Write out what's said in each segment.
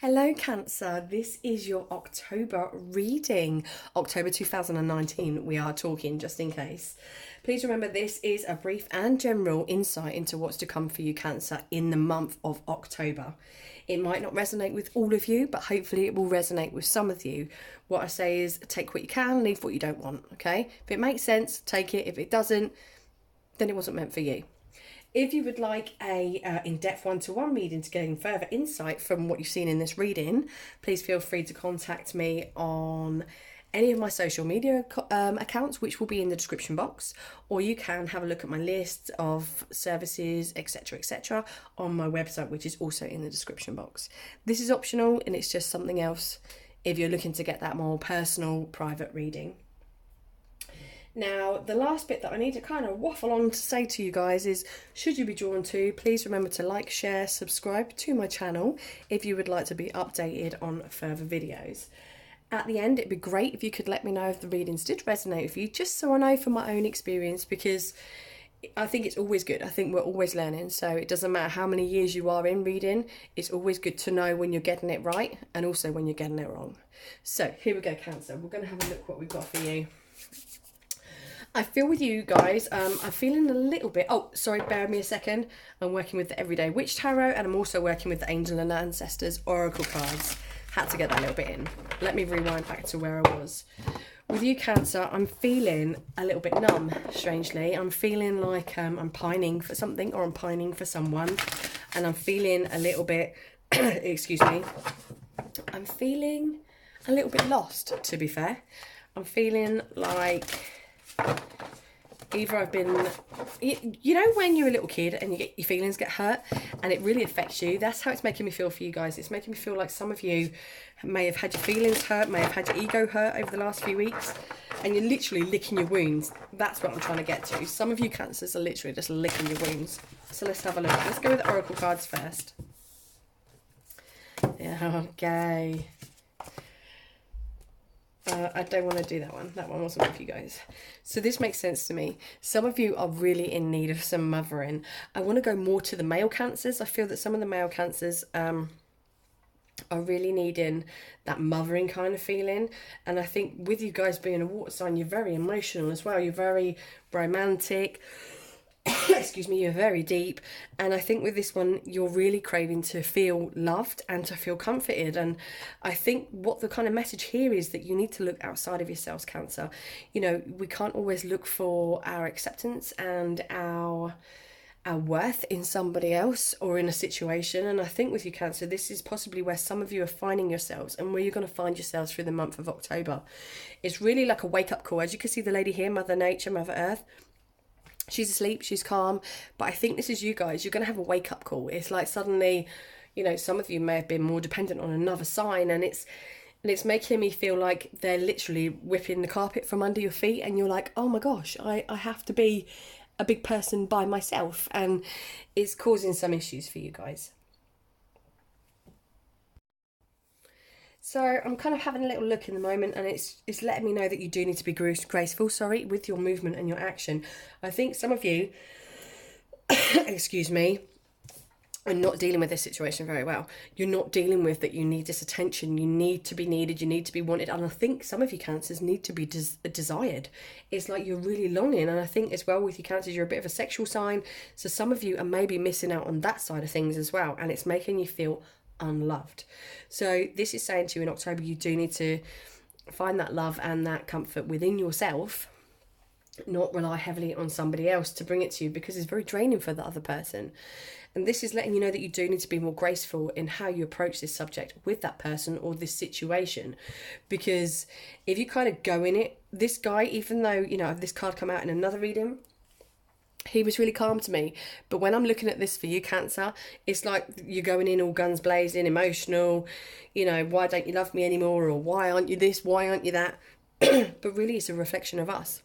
Hello Cancer, this is your October reading. October 2019 we are talking, just in case. Please remember this is a brief and general insight into what's to come for you Cancer in the month of October. It might not resonate with all of you, but hopefully it will resonate with some of you. What I say is take what you can, leave what you don't want, okay? If it makes sense, take it. If it doesn't, then it wasn't meant for you. If you would like a in-depth one-to-one reading to gain further insight from what you've seen in this reading, please feel free to contact me on any of my social media accounts, which will be in the description box, or you can have a look at my list of services, etc., on my website, which is also in the description box. This is optional, and it's just something else if you're looking to get that more personal, private reading. Now, the last bit that I need to kind of waffle on to say to you guys is, should you be drawn to, please remember to like, share, subscribe to my channel if you would like to be updated on further videos. At the end, it'd be great if you could let me know if the readings did resonate with you, just so I know from my own experience, because I think it's always good. I think we're always learning, so it doesn't matter how many years you are in reading, it's always good to know when you're getting it right and also when you're getting it wrong. So here we go, Cancer. We're going to have a look what we've got for you. I feel with you guys, I'm feeling a little bit, oh, sorry, bear with me a second. I'm working with the Everyday Witch Tarot, and I'm also working with the Angel and Ancestors Oracle cards. Had to get that little bit in. Let me rewind back to where I was. With you, Cancer, I'm feeling a little bit numb, strangely. I'm feeling like I'm pining for something, or I'm pining for someone. And I'm feeling a little bit, excuse me, I'm feeling a little bit lost, to be fair. I'm feeling like either I've been, you know when you're a little kid and your feelings get hurt and it really affects you? That's how it's making me feel for you guys. It's making me feel like some of you may have had your feelings hurt, may have had your ego hurt over the last few weeks, and you're literally licking your wounds. That's what I'm trying to get to. Some of you Cancers are literally just licking your wounds. So let's have a look. Let's go with the Oracle cards first. Yeah, okay. I don't want to do that one. That one wasn't with you guys. So this makes sense to me. Some of you are really in need of some mothering. I want to go more to the male Cancers. I feel that some of the male Cancers are really needing that mothering kind of feeling. And I think with you guys being a water sign, you're very emotional as well. You're very romantic. Excuse me, you're very deep, and I think with this one you're really craving to feel loved and to feel comforted. And I think what the kind of message here is that you need to look outside of yourselves, Cancer. You know, we can't always look for our acceptance and our worth in somebody else or in a situation. And I think with you Cancer, this is possibly where some of you are finding yourselves and where you're going to find yourselves through the month of October. It's really like a wake-up call. As you can see, the lady here, Mother Nature, Mother Earth, she's asleep, she's calm, but I think this is you guys. You're going to have a wake-up call. It's like suddenly, you know, some of you may have been more dependent on another sign, and it's making me feel like they're literally whipping the carpet from under your feet, and you're like, oh my gosh, I have to be a big person by myself, and it's causing some issues for you guys. So I'm kind of having a little look in the moment, and it's letting me know that you do need to be graceful, with your movement and your action. I think some of you, excuse me, are not dealing with this situation very well. You're not dealing with that you need this attention, you need to be needed, you need to be wanted. And I think some of you Cancers need to be desired. It's like you're really longing. And I think as well with you Cancers, you're a bit of a sexual sign. So some of you are maybe missing out on that side of things as well. And it's making you feel unloved. So this is saying to you in October, you do need to find that love and that comfort within yourself, not rely heavily on somebody else to bring it to you, because it's very draining for the other person. And this is letting you know that you do need to be more graceful in how you approach this subject with that person or this situation. Because if you kind of go in it, this guy, even though, you know, this card come out in another reading, he was really calm to me. But when I'm looking at this for you Cancer, it's like you're going in all guns blazing, emotional, you know, why don't you love me anymore, or why aren't you this, why aren't you that? But really it's a reflection of us.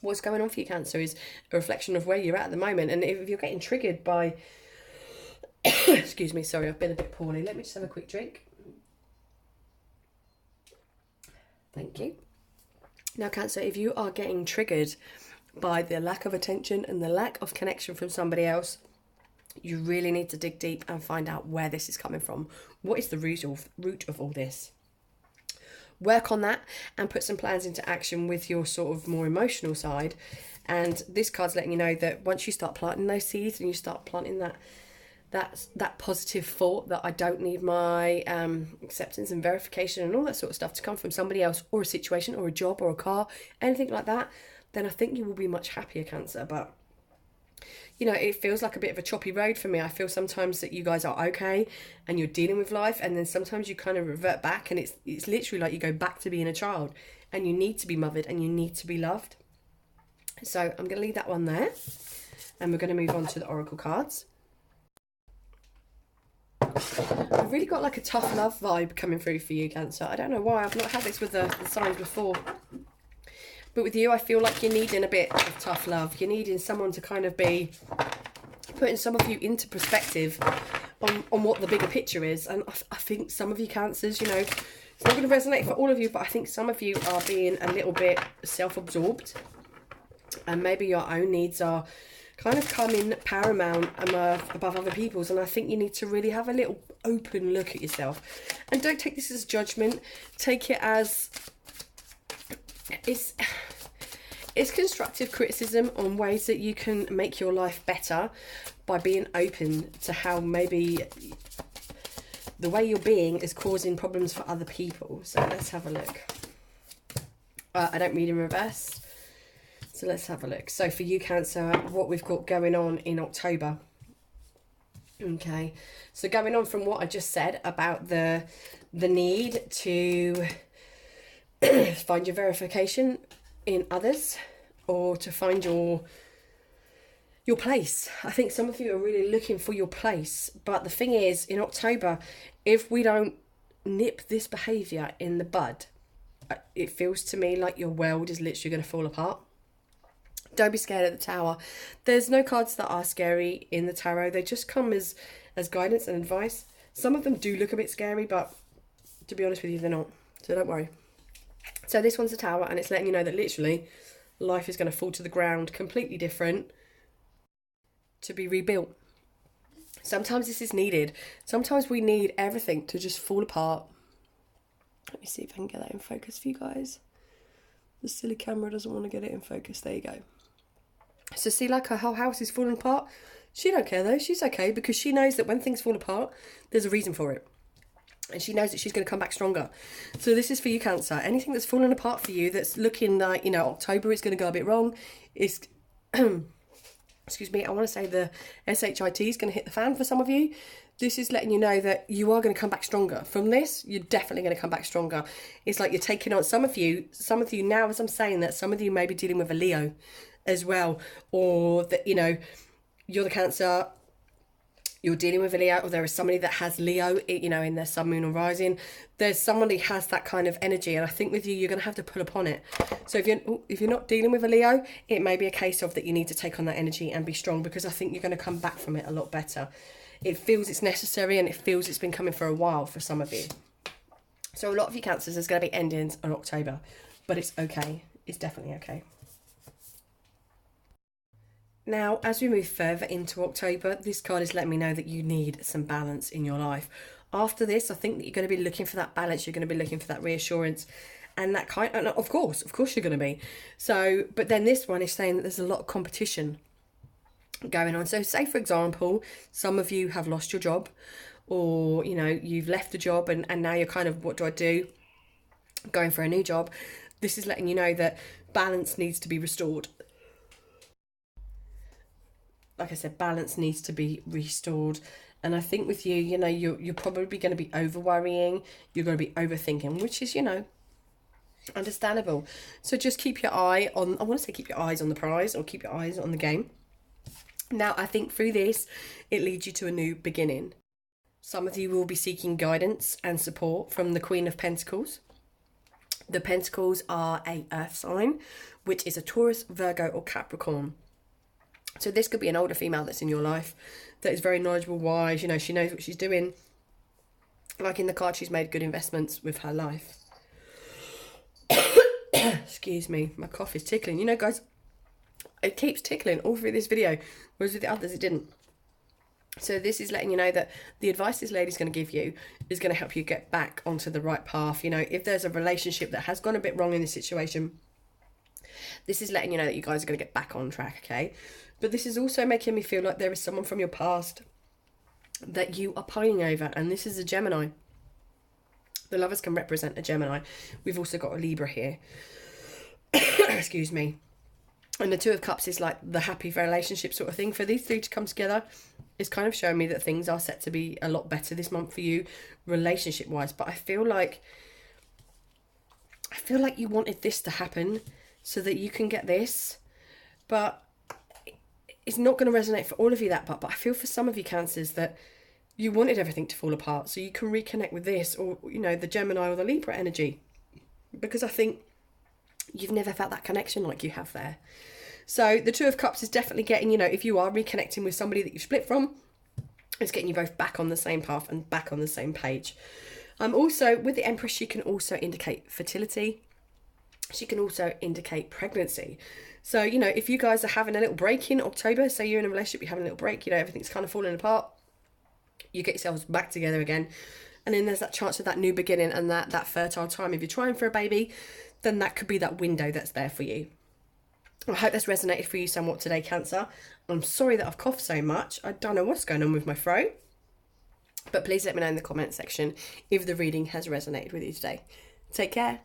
What's going on for you Cancer is a reflection of where you're at the moment. And if you're getting triggered by excuse me, sorry, I've been a bit poorly, let me just have a quick drink. Thank you. Now Cancer, if you are getting triggered by the lack of attention and the lack of connection from somebody else, You really need to dig deep and find out where this is coming from. What is the root of all this? Work on that and put some plans into action with your sort of more emotional side. And this card's letting you know that once you start planting those seeds and you start planting that positive thought that I don't need my acceptance and verification and all that sort of stuff to come from somebody else or a situation or a job or a car, anything like that, then I think you will be much happier, Cancer. But you know, it feels like a bit of a choppy road for me. I feel sometimes that you guys are okay and you're dealing with life, and then sometimes you kind of revert back, and it's literally like you go back to being a child, and you need to be mothered and you need to be loved. So I'm going to leave that one there, and we're going to move on to the oracle cards. I've really got like a tough love vibe coming through for you, Cancer. I don't know why. I've not had this with the signs before. But with you, I feel like you're needing a bit of tough love. You're needing someone to kind of be putting some of you into perspective on what the bigger picture is. And I think some of you Cancers, you know, it's not going to resonate for all of you, but I think some of you are being a little bit self-absorbed. And maybe your own needs are kind of coming paramount above other people's. And I think you need to really have a little open look at yourself. And don't take this as judgment. Take it as... It's constructive criticism on ways that you can make your life better by being open to how maybe the way you're being is causing problems for other people. So let's have a look. I don't read in reverse. So let's have a look. So for you, Cancer, what we've got going on in October. Okay. So going on from what I just said about the need to find your verification in others, or to find your place. I think some of you are really looking for your place, but the thing is, in October, if we don't nip this behaviour in the bud, it feels to me like your world is literally going to fall apart. Don't be scared at the Tower. There's no cards that are scary in the tarot. They just come as guidance and advice. Some of them do look a bit scary, but to be honest with you, they're not. So don't worry. So this one's the Tower, and it's letting you know that literally life is going to fall to the ground, completely different, to be rebuilt. Sometimes this is needed. Sometimes we need everything to just fall apart. Let me see if I can get that in focus for you guys. The silly camera doesn't want to get it in focus. There you go. So see, like her whole house is falling apart. She don't care though. She's okay, because she knows that when things fall apart, there's a reason for it. And she knows that she's going to come back stronger. So this is for you, Cancer. Anything that's fallen apart for you, that's looking like, you know, October is going to go a bit wrong, is... excuse me, I want to say the SHIT is going to hit the fan for some of you. This is letting you know that you are going to come back stronger. From this, you're definitely going to come back stronger. It's like you're taking on some of you now, as I'm saying that, some of you may be dealing with a Leo as well. Or that, you know, you're the Cancer... You're dealing with a Leo, or there is somebody that has Leo, you know, in their sun, moon, or rising. There's somebody who has that kind of energy, and I think with you, you're going to have to pull upon it. So if you're not dealing with a Leo, it may be a case of that you need to take on that energy and be strong, because I think you're going to come back from it a lot better. It feels it's necessary, and it feels it's been coming for a while for some of you. So a lot of you Cancers, there's going to be endings in October, but it's okay. It's definitely okay. Now, as we move further into October, this card is letting me know that you need some balance in your life. After this, I think that you're going to be looking for that balance. You're going to be looking for that reassurance, and that kind of course you're going to be. So, but then this one is saying that there's a lot of competition going on. So say, for example, some of you have lost your job, or, you know, you've left the job and now you're kind of, what do I do? Going for a new job. This is letting you know that balance needs to be restored. Like I said, balance needs to be restored. And I think with you, you know, you're probably going to be over worrying. You're going to be overthinking, which is, you know, understandable. So just keep your eye on, I want to say keep your eyes on the prize, or keep your eyes on the game. Now, I think through this, it leads you to a new beginning. Some of you will be seeking guidance and support from the Queen of Pentacles. The Pentacles are a earth sign, which is a Taurus, Virgo, or Capricorn. So this could be an older female that's in your life that is very knowledgeable, wise, you know, she knows what she's doing. Like in the card, she's made good investments with her life. Excuse me, my cough is tickling. You know, guys, it keeps tickling all through this video, whereas with the others it didn't. So this is letting you know that the advice this lady's going to give you is going to help you get back onto the right path. You know, if there's a relationship that has gone a bit wrong in this situation, this is letting you know that you guys are going to get back on track, okay? But this is also making me feel like there is someone from your past that you are pining over, and this is a Gemini. The Lovers can represent a Gemini. We've also got a Libra here. Excuse me. And the Two of Cups is like the happy relationship sort of thing. For these three to come together is kind of showing me that things are set to be a lot better this month for you, relationship-wise. But I feel like you wanted this to happen so that you can get this. But it's not going to resonate for all of you, that part. But I feel for some of you Cancers that you wanted everything to fall apart so you can reconnect with this, or, you know, the Gemini or the Libra energy. Because I think you've never felt that connection like you have there. So the Two of Cups is definitely getting, you know, if you are reconnecting with somebody that you split from, it's getting you both back on the same path and back on the same page. Also, with the Empress, she can also indicate fertility. She can also indicate pregnancy. So, you know, if you guys are having a little break in October, say you're in a relationship, you're having a little break, you know, everything's kind of falling apart, you get yourselves back together again. And then there's that chance of that new beginning and that fertile time. If you're trying for a baby, then that could be that window that's there for you. I hope that's resonated for you somewhat today, Cancer. I'm sorry that I've coughed so much. I don't know what's going on with my throat. But please let me know in the comment section if the reading has resonated with you today. Take care.